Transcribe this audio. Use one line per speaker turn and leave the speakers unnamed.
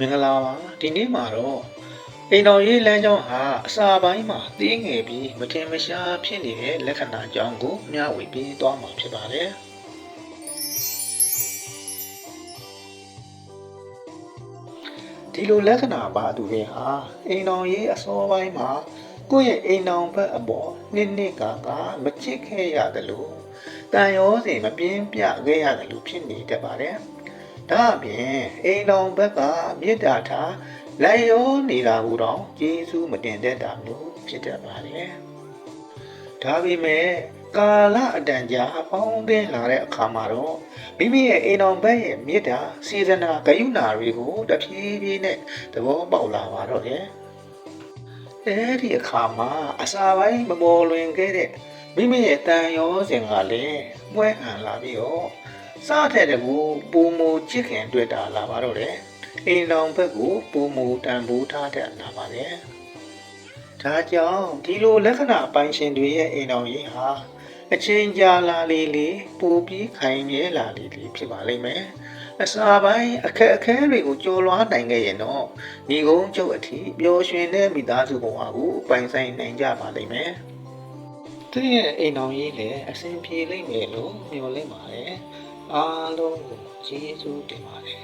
မင်္ဂလာပါဒီနေ့မှာတော့အိမ်တော်ရေးလမ်းကြောင်းဟာအစာပိုင်းမှာတင်းငယ်ပြီးမထင်မရှားဖြစ်နေတဲ့လက္ခဏာအကြောင်းကိုမျှဝေပေးသွားမှာဖြစ်ပါတယ်ဒီလိုလက္ခဏာပါသူတွေဟာအိမ်တော်ရေးအစောပိုင်းမှာကိုယ့်ရဲ့အိမ်တော်ဘက်အပေါ်နှစ်ကမချစ်ခဲ့ရတယ်လို့တန်ရောစင်မပြင်းပြခဲ့ရတယ်လို့ဖြစ်နေတတ်ပါတယ်ဒါအပြင်အိမ်တော်ဘက်ကမေတ္တာထားလိုက်ရောနေတာကိုတော့ကျေးဇူးမတင်တတ်တာမျိုးဖြစ်တတ်ပါတယ်။ဒါပေမဲ့ကာလအတန်ကြာအပေါင်းသင်းလာတဲ့အခါမှာတော့မိမိရဲ့အိမ်တော်ဘက်ရဲ့မေတ္တာစေတနာဂရုဏာတွေကိုတဖြည်းဖြည်းနဲ့သဘောပေါက်လာပါတော့တယ်။အဲဒီအခါမှာအစာပိုင်းမမော်လွင်ခဲ့တဲ့မိမိရဲ့တန်ရောစင်ကလည်းမွဲအံလာပြီးတော့စားတဲ့တကူပုံမူချစ်ခင်တွေ့တာလာပါတော့တယ်အိမ်တော်ဘက်ကိုပုံမူတန်ဖိုးထားတတ်လာပါတယ်ဒါကြောင့်ဒီလိုလက္ခဏာပိုင်ရှင်တွေရဲ့အိမ်တော်ရေးဟာအချင်းကြာလာလေပူပြီးခိုင်မြဲလာလေဖြစ်ပါလိမ့်မယ်အစာပိုင်းအခက်အခဲတွေကိုကျော်လွှားနိုင်ခဲ့ရင်တော့ညီကုန်းကျုပ်အထိပျော်ရွှင်တဲ့မိသားစုဘဝကိုပိုင်ဆိုင်နိုင်ကြပါလိမ့်မယ်သူရဲ့အိမ်တော်ရေးလည်းအဆင်ပြေလိမ့်မယ်လို့မျှော်လင့်ပါတယ်အားလုံးကိုကျေးဇူးတင်ပါတယ်